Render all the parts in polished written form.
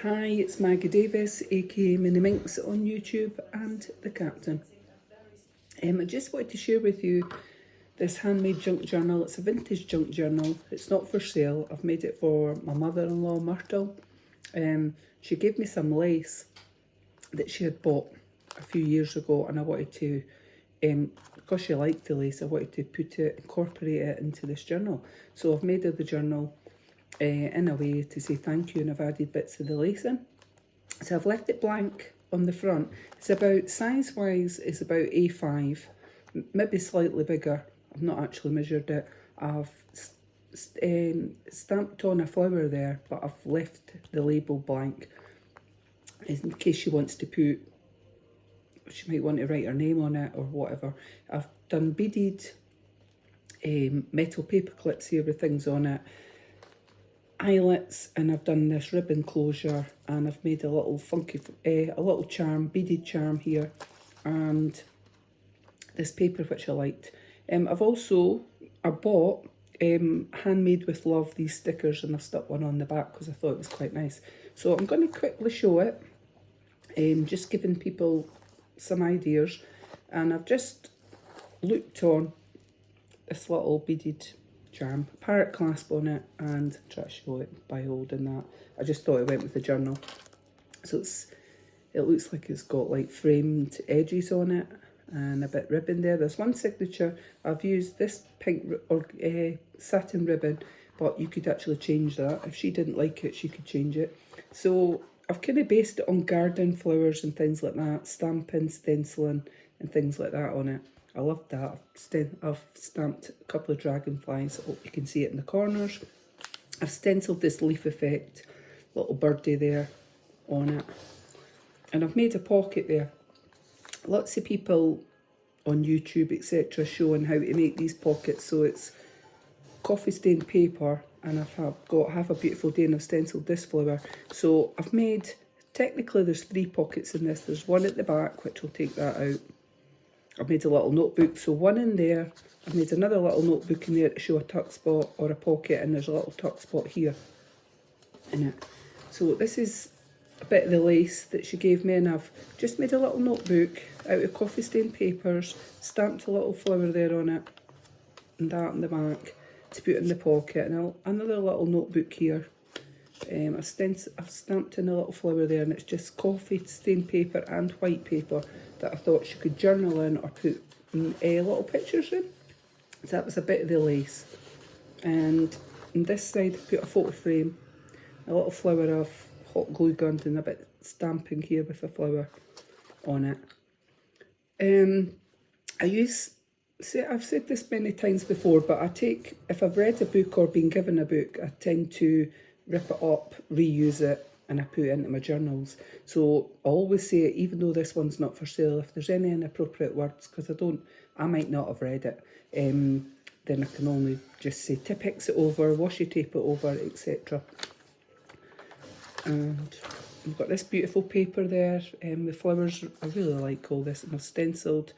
Hi, it's Maggie Davis, aka Mini Minx on YouTube and the Captain. I just wanted to share with you this handmade junk journal. It's a vintage junk journal. It's not for sale. I've made it for my mother-in-law, Myrtle. She gave me some lace that she had bought a few years ago, and I wanted to, because she liked the lace, I wanted to incorporate it into this journal. So I've made her the journal in a way to say thank you, and I've added bits of the lace in. So I've left it blank on the front. It's about, size wise, it's about A5, maybe slightly bigger. I've not actually measured it. I've stamped on a flower there, but I've left the label blank in case she wants to put, she might want to write her name on it or whatever. I've done beaded metal paper clips here with things on it, eyelets, and I've done this ribbon closure, and I've made a little funky, a little charm, beaded charm here, and this paper which I liked. I bought Handmade with Love, these stickers, and I stuck one on the back because I thought it was quite nice. So I'm going to quickly show it, just giving people some ideas, and I've just looked on this little beaded charm, parrot clasp on it, and try to show it by holding that. I just thought it went with the journal. So it looks like it's got like framed edges on it and a bit ribbon there. There's one signature. I've used this pink or satin ribbon, but you could actually change that. If she didn't like it, she could change it. So I've kind of based it on garden flowers and things like that, stamping, stenciling and things like that on it. I loved that. I've stamped a couple of dragonflies. I hope you can see it in the corners. I've stenciled this leaf effect, little birdie there on it. And I've made a pocket there. Lots of people on YouTube, etc., showing how to make these pockets. So it's coffee stained paper, and I've got Have a Beautiful Day, and I've stenciled this flower. So I've made, technically there's 3 pockets in this. There's one at the back, which will take that out. I've made a little notebook, so one in there. I've made another little notebook in there to show a tuck spot or a pocket, and there's a little tuck spot here in it. So this is a bit of the lace that she gave me, and I've just made a little notebook out of coffee stained papers, stamped a little flower there on it, and that in the back to put in the pocket, and another little notebook here. I've stamped in a little flower there, and it's just coffee stained paper and white paper that I thought she could journal in or put little pictures in. So that was a bit of the lace. And on this side I put a photo frame, a little flower of hot glue gun, and a bit stamping here with a flower on it. I've said this many times before, but if I've read a book or been given a book, I tend to rip it up, reuse it, and I put it into my journals. So I always say, even though this one's not for sale, if there's any inappropriate words, because I might not have read it, then I can only just say Tipp-Ex it over, washi tape it over, etc. And we've got this beautiful paper there with flowers. I really like all this, and I've stenciled,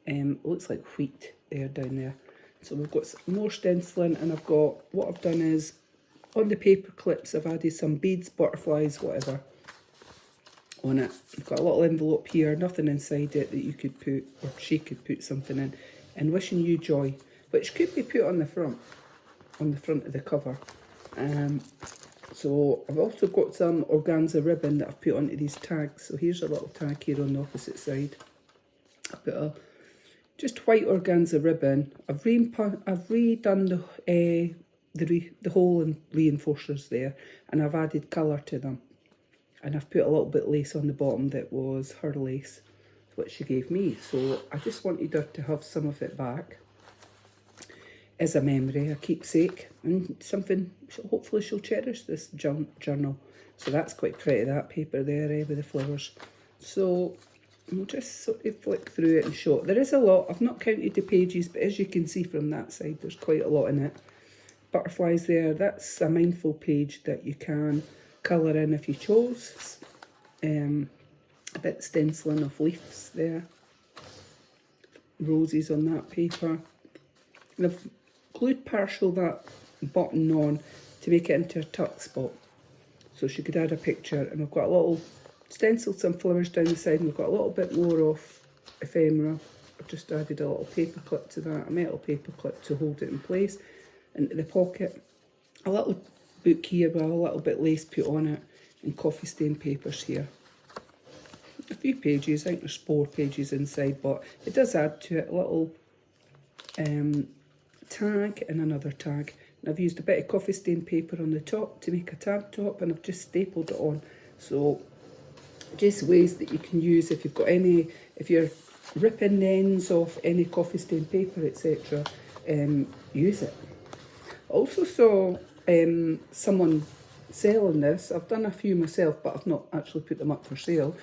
looks like wheat there down there. So we've got some more stenciling, and what I've done is, on the paper clips, I've added some beads, butterflies, whatever, on it. I've got a little envelope here, nothing inside it that you could put, or she could put something in, and wishing you joy, which could be put on the front of the cover. So I've also got some organza ribbon that I've put onto these tags. So here's a little tag here on the opposite side. I've got a just white organza ribbon. I've redone the hole and reinforcers there, and I've added colour to them, and I've put a little bit of lace on the bottom that was her lace, which she gave me. So I just wanted her to have some of it back as a memory, a keepsake, and something hopefully she'll cherish this journal. So that's quite pretty, that paper there with the flowers. So we'll just sort of flick through it and show it. There is a lot. I've not counted the pages, but as you can see from that side, there's quite a lot in it. Butterflies there, that's a mindful page that you can colour in if you chose. A bit stenciling of leaves there, roses on that paper, and I've glued partial that button on to make it into a tuck spot. so she could add a picture. And we've got a little stenciled some flowers down the side, and we've got a little bit more of ephemera. I've just added a little paper clip to that, a metal paper clip to hold it in place into the pocket. A little book here with a little bit lace put on it, and coffee stain papers here. A few pages, I think there's 4 pages inside, but it does add to it. A little tag and another tag. And I've used a bit of coffee stain paper on the top to make a tag top, and I've just stapled it on. So just ways that you can use if you've got any, if you're ripping the ends off any coffee stain paper, etc., use it. I also saw someone selling this. I've done a few myself, but I've not actually put them up for sale.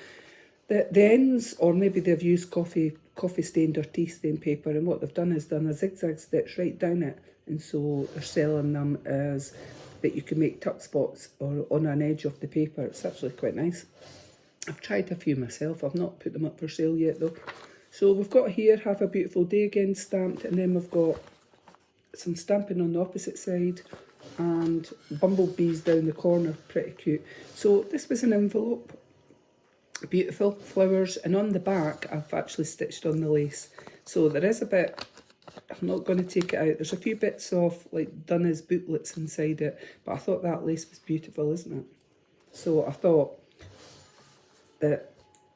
The ends, or maybe they've used coffee stained or tea stained paper, and what they've done is done a zigzag stitch right down it, and so they're selling them as that you can make tuck spots or on an edge of the paper. It's actually quite nice. I've tried a few myself. I've not put them up for sale yet though. So we've got here, have a beautiful day again stamped, and then we've got some stamping on the opposite side and bumblebees down the corner, pretty cute. So this was an envelope, beautiful flowers, and on the back I've actually stitched on the lace. So there is a bit, I'm not going to take it out, there's a few bits of like done as booklets inside it, but I thought that lace was beautiful, isn't it? So I thought that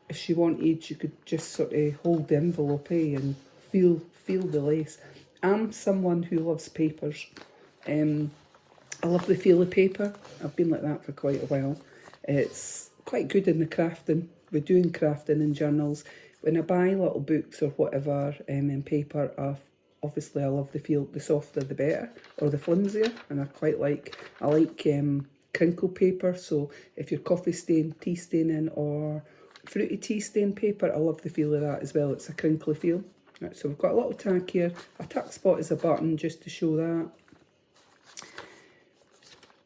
if she wanted, she could just sort of hold the envelope and feel the lace. I'm someone who loves papers. I love the feel of paper. I've been like that for quite a while. It's quite good in the crafting. We're doing crafting in journals. When I buy little books or whatever in paper, obviously I love the feel. The softer the better, or the flimsier. And I like crinkle paper. So if you're coffee stain, tea staining, or fruity tea stain paper, I love the feel of that as well. It's a crinkly feel. Right, so we've got a little tag here. A tuck spot is a button just to show that.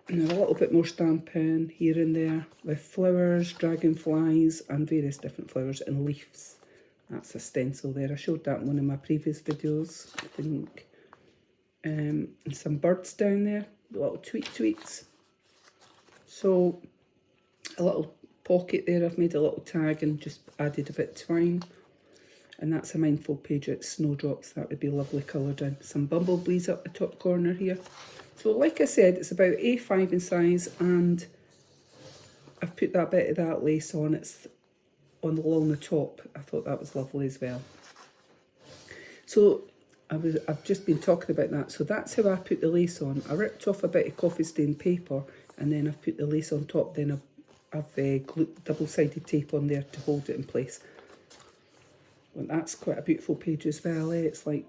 And then a little bit more stamping here and there with flowers, dragonflies, and various different flowers and leaves. That's a stencil there. I showed that in one of my previous videos, I think. And some birds down there, little tweets. So a little pocket there. I've made a little tag and just added a bit of twine. And that's a mindful page. It's snowdrops. That would be lovely coloured in. Some bumblebees up the top corner here. So like I said, it's about A5 in size, and I've put that bit of that lace on. It's on along the top. I thought that was lovely as well. So I've just been talking about that. So that's how I put the lace on. I ripped off a bit of coffee stained paper, and then I've put the lace on top. Then I've glued double-sided tape on there to hold it in place. Well, that's quite a beautiful page as well. It's like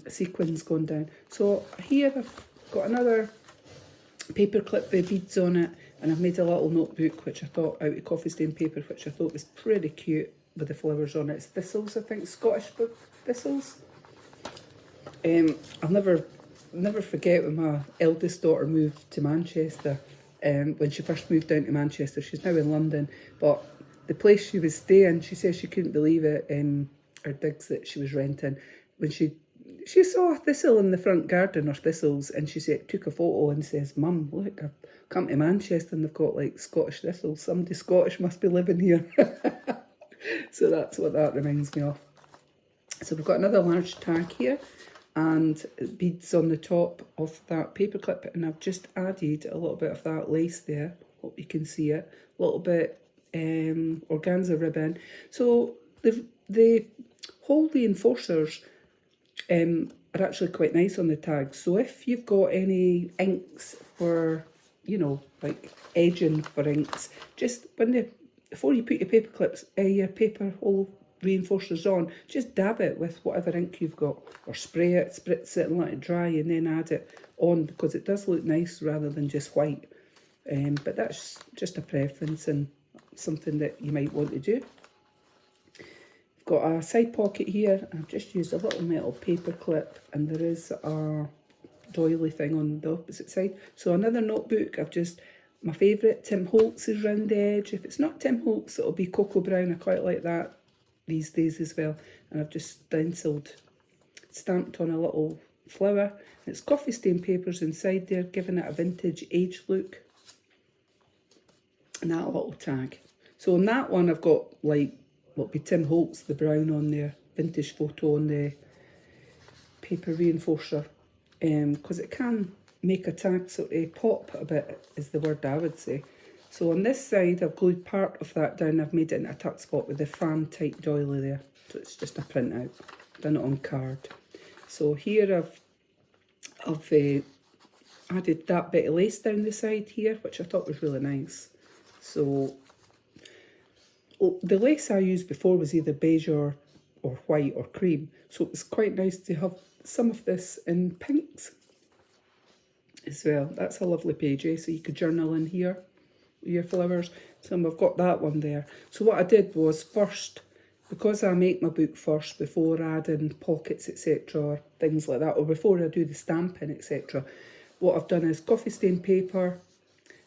sequins going down. So here I've got another paper clip with beads on it, and I've made a little notebook which I thought out of coffee stain paper, which I thought was pretty cute with the flowers on it. It's thistles, I think, Scottish thistles. I'll never forget when my eldest daughter moved to Manchester. When she first moved down to Manchester, she's now in London, but the place she was staying, she said she couldn't believe it, her digs that she was renting, when she saw a thistle in the front garden, or thistles, and she took a photo and says, "Mum, look, I've come to Manchester and they've got like Scottish thistles. Somebody Scottish must be living here." So that's what that reminds me of. So we've got another large tag here and beads on the top of that paperclip, and I've just added a little bit of that lace there. Hope you can see it. A little bit organza ribbon. So the whole reinforcers are actually quite nice on the tags. So if you've got any inks for, like edging for inks, just before you put your paper clips, your paper hole reinforcers on, just dab it with whatever ink you've got, or spray it, spritz it and let it dry, and then add it on, because it does look nice rather than just white. But that's just a preference and something that you might want to do. Got a side pocket here. I've just used a little metal paper clip, and there is a doily thing on the opposite side. So another notebook. My favourite, Tim Holtz, is round the edge. If it's not Tim Holtz, it'll be Cocoa Brown. I quite like that these days as well. And I've just stamped on a little flower. It's coffee stain papers inside there, giving it a vintage age look. And that little tag. So on that one I've got like what'll be Tim Holtz, the brown on there, vintage photo on the paper reinforcer. Because it can make a tag sort of pop a bit, is the word I would say. So on this side I've glued part of that down. I've made it into a tuck spot with the fan type doily there. So it's just a print out. Done it on card. So here I've added that bit of lace down the side here, which I thought was really nice. So the lace I used before was either beige or white or cream. So it was quite nice to have some of this in pinks as well. That's a lovely page, eh? So you could journal in here with your flowers. So I've got that one there. So what I did was first, because I make my book first before adding pockets, etc., or things like that, or before I do the stamping, etc., what I've done is coffee stain paper,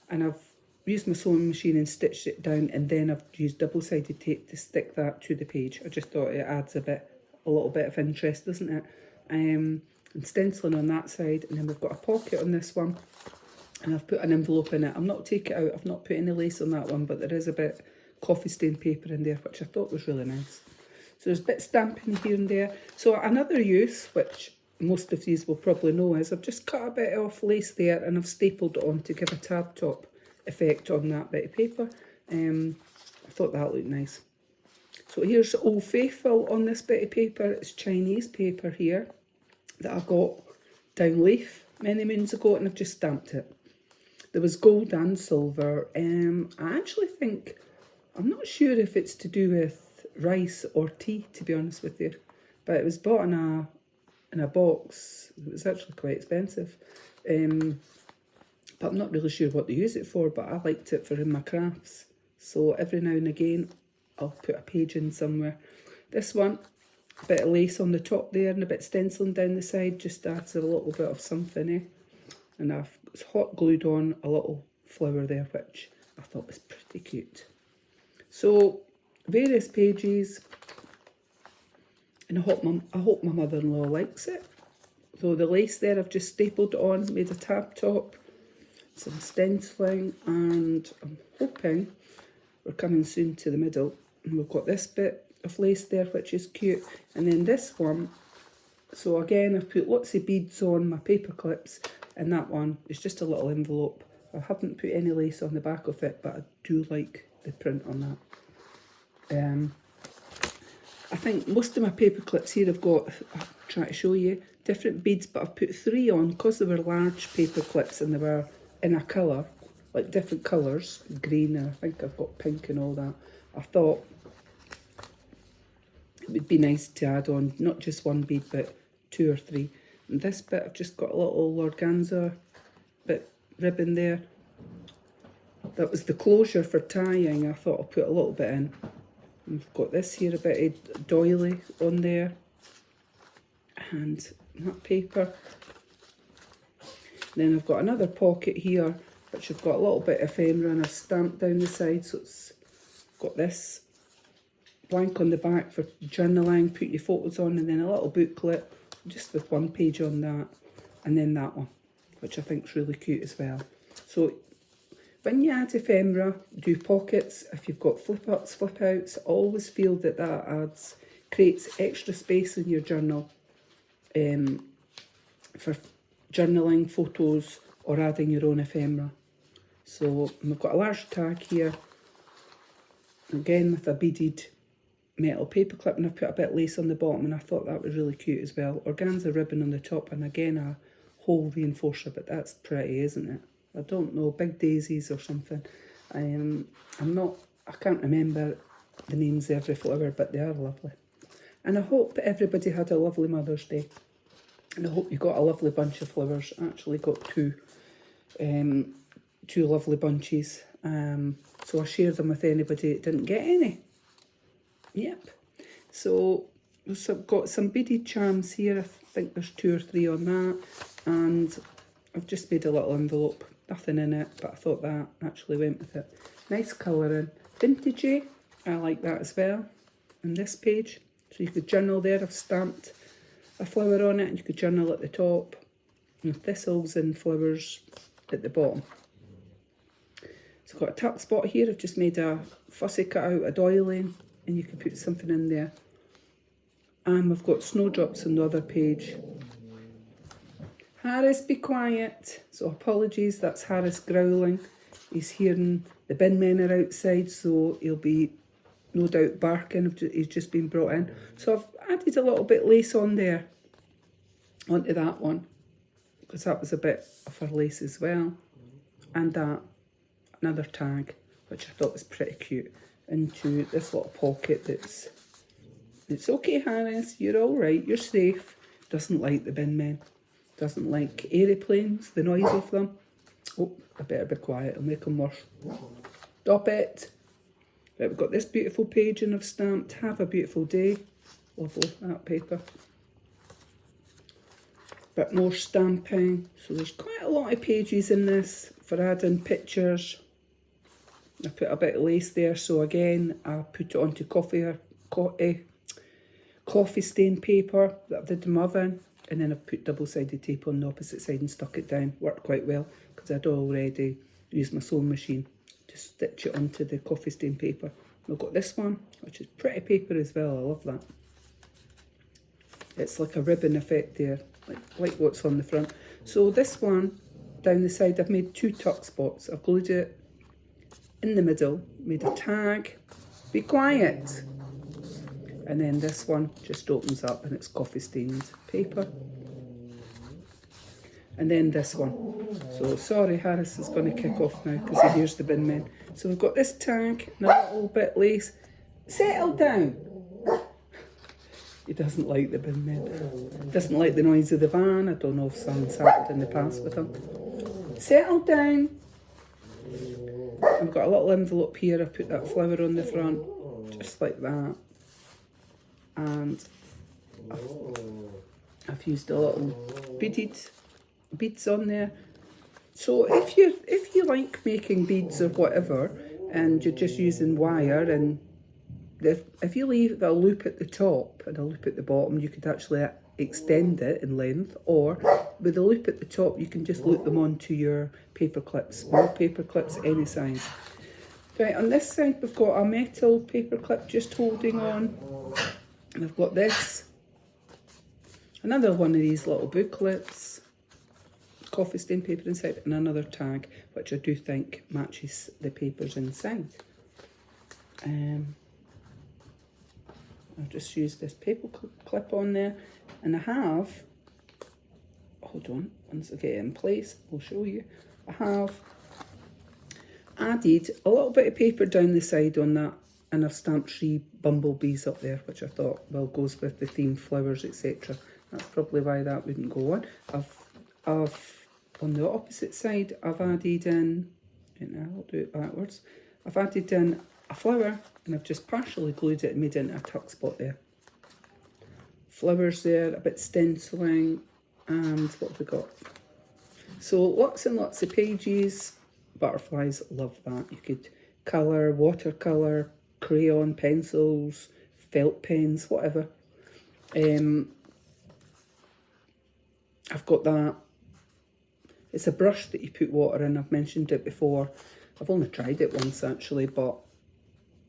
and I've used my sewing machine and stitched it down, and then I've used double-sided tape to stick that to the page. I just thought it adds a little bit of interest, doesn't it? And stenciling on that side, and then we've got a pocket on this one, and I've put an envelope in it. I'm not taking it out, I've not put any lace on that one, but there is a bit coffee stain paper in there, which I thought was really nice. So there's bits stamping here and there. So another use, which most of these will probably know, is I've just cut a bit off lace there and I've stapled it on to give a tab top effect on that bit of paper. I thought that looked nice. So here's Old Faithful on this bit of paper. It's Chinese paper here that I got down Leaf many moons ago, and I've just stamped it. There was gold and silver. I actually think, I'm not sure if it's to do with rice or tea, to be honest with you, but it was bought in a box. It was actually quite expensive. But I'm not really sure what to use it for, but I liked it for in my crafts. So every now and again, I'll put a page in somewhere. This one, a bit of lace on the top there and a bit stenciling down the side, just adds a little bit of something, eh? And I've hot glued on a little flower there, which I thought was pretty cute. So, various pages, and I hope my mother-in-law likes it. So the lace there, I've just stapled it on, made a tab top, some stenciling, and I'm hoping we're coming soon to the middle. And we've got this bit of lace there, which is cute. And then this one, so again, I've put lots of beads on my paper clips, and that one is just a little envelope. I haven't put any lace on the back of it, but I do like the print on that. I think most of my paper clips here have got, I'll try to show you, different beads, but I've put 3 on because they were large paper clips and they were in a colour, like different colours, green, and I think I've got pink and all that. I thought it would be nice to add on not just one bead, but 2 or 3. And this bit, I've just got a little organza bit ribbon there. That was the closure for tying. I thought I'll put a little bit in. And we've got this here, a bit of doily on there, and that paper. Then I've got another pocket here, which I've got a little bit of ephemera and I've stamped down the side, so it's got this blank on the back for journaling, put your photos on, and then a little booklet just with 1 page on that, and then that one, which I think is really cute as well. So when you add ephemera, do pockets, if you've got flip ups, flip outs, always feel that creates extra space in your journal for journaling, photos, or adding your own ephemera. So we've got a large tag here, again with a beaded metal paper clip, and I've put a bit of lace on the bottom, and I thought that was really cute as well. Organza ribbon on the top, and again a whole reinforcer, but that's pretty, isn't it? I don't know, big daisies or something. I can't remember the names of every flower, but they are lovely. And I hope everybody had a lovely Mother's Day. And I hope you got a lovely bunch of flowers. I actually got two lovely bunches. So I shared them with anybody that didn't get any. Yep. So we've got some beaded charms here. I think there's 2 or 3 on that. And I've just made a little envelope. Nothing in it, but I thought that actually went with it. Nice colouring. Vintagey. I like that as well. On this page. So you could journal there. I've stamped a flower on it, and you could journal at the top, and thistles and flowers at the bottom. So I've got a tuck spot here. I've just made a fussy cut out, a doily, and you can put something in there. And we've got snowdrops on the other page. Harris, be quiet. So apologies, that's Harris growling. He's hearing the bin men are outside, so he'll be no doubt barking. He's just been brought in. So I've added a little bit lace on there, onto that one, because that was a bit of her lace as well. And that, another tag, which I thought was pretty cute, into this little pocket that's, it's okay, Harris, you're all right, you're safe. Doesn't like the bin men. Doesn't like aeroplanes, the noise of them. Oh, I better be quiet, I'll make them worse. Stop it. Right, we've got this beautiful page and I've stamped Have a Beautiful Day. Lovely, that paper. Bit more stamping. So there's quite a lot of pages in this for adding pictures. I put a bit of lace there, so again, I put it onto coffee stain paper that I did in my oven. And then I've put double-sided tape on the opposite side and stuck it down. Worked quite well because I'd already used my sewing machine to stitch it onto the coffee stain paper. I've got this one, which is pretty paper as well. I love that. It's like a ribbon effect there, like what's on the front. So this one, down the side, I've made 2 tuck spots. I've glued it in the middle, made a tag. Be quiet. And then this one just opens up and it's coffee stained paper. And then this one. So sorry, Harris is going to kick off now because he hears the bin men. So we've got this tag and a little bit lace. Settle down. He doesn't like the bin men. Doesn't like the noise of the van. I don't know if something's happened in the past with him. Settle down. I've got a little envelope here. I've put that flower on the front, just like that. And I've used a little beads on there. So if you like making beads or whatever, and you're just using wire, and if you leave a loop at the top and a loop at the bottom, you could actually extend it in length, or with a loop at the top you can just loop them onto your paper clips, small paper clips, any size. Right, on this side we've got a metal paper clip just holding on. And I've got this, another one of these little booklets, coffee stain paper inside, and another tag, which I do think matches the papers inside. I've just used this paper clip on there, and I have, hold on, once I get it in place, I'll show you. I have added a little bit of paper down the side on that, and I've stamped 3 bumblebees up there, which I thought, well, goes with the theme, flowers, etc. That's probably why that wouldn't go on. I've on the opposite side, I've added in, I'll do it backwards. I've added in a flower, and I've just partially glued it and made it into a tuck spot there. Flowers there, a bit stenciling, and what have we got? So lots and lots of pages. Butterflies, love that. You could colour, watercolour, crayon, pencils, felt pens, whatever. I've got that. It's a brush that you put water in. I've mentioned it before. I've only tried it once actually, but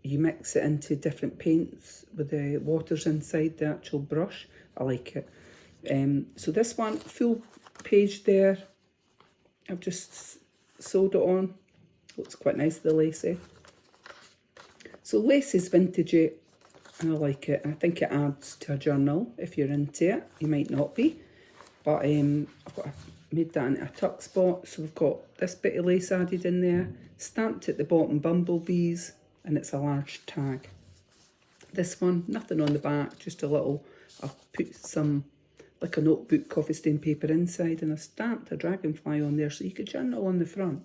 you mix it into different paints with the waters inside the actual brush. I like it. So this one, full page there. I've just sewed it on. Looks quite nice, the lacy. So lace is vintagey, and I like it. I think it adds to a journal if you're into it. You might not be, but I've made that into a tuck spot. So we've got this bit of lace added in there, stamped at the bottom, bumblebees, and it's a large tag. This one, nothing on the back, just a little, I've put some, like a notebook coffee stain paper inside, and I've stamped a dragonfly on there so you could journal on the front.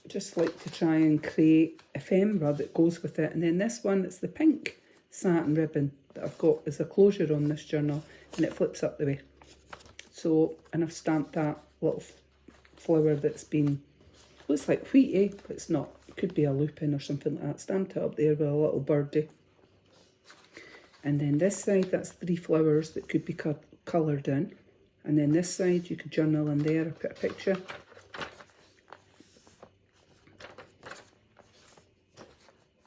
Just like to try and create ephemera that goes with it. And then this one, it's the pink satin ribbon that I've got as a closure on this journal, and it flips up the way. So, and I've stamped that little flower that's been, looks like wheaty, but it's not. It could be a lupin or something like that. Stamped it up there with a little birdie. And then this side, that's 3 flowers that could be coloured in. And then this side, you could journal in there or put a picture.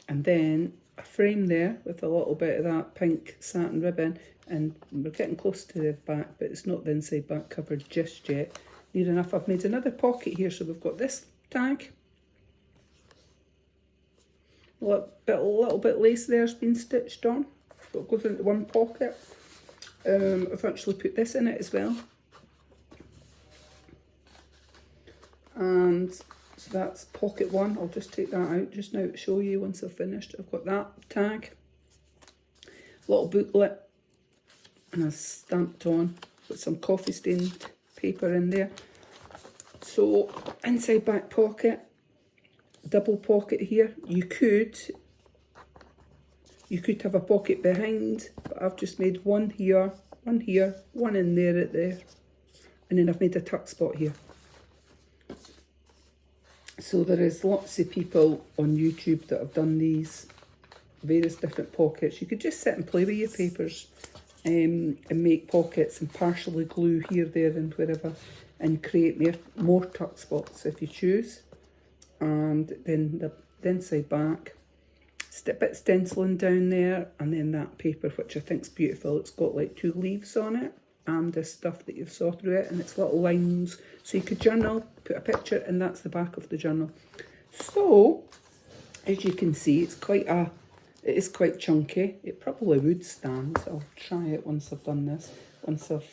And then a frame there with a little bit of that pink satin ribbon. And we're getting close to the back, but it's not the inside back cover just yet. Near enough. I've made another pocket here, so we've got this tag. A little bit lace there's been stitched on, so it goes into one pocket. I've actually put this in it as well. And so that's pocket 1. I'll just take that out just now to show you once I've finished. I've got that tag, little booklet, and I've stamped on with some coffee stained paper in there. So inside back pocket, double pocket here. You could have a pocket behind, but I've just made one here, one in there at there, and then I've made a tuck spot here. So there is lots of people on YouTube that have done these various different pockets. You could just sit and play with your papers and make pockets and partially glue here, there and wherever, and create more tuck spots if you choose. And then the inside back, bit stenciling down there, and then that paper, which I think is beautiful. It's got like 2 leaves on it and this stuff that you saw through it, and it's little lines, so you could journal, put a picture, and that's the back of the journal. So as you can see, it is quite chunky. It probably would stand. I'll try it once I've done this, once I've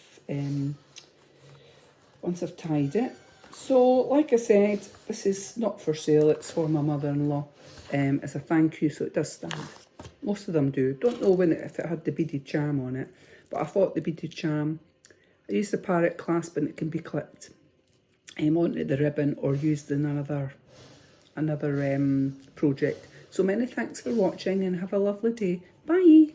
tied it. So like I said, this is not for sale, it's for my mother-in-law as a thank you, so it does stand. Most of them do. Don't know if it had the beaded charm on it, but I thought the beaded charm, I used the parrot clasp, and it can be clipped onto the ribbon or used in another project. So many thanks for watching and have a lovely day. Bye!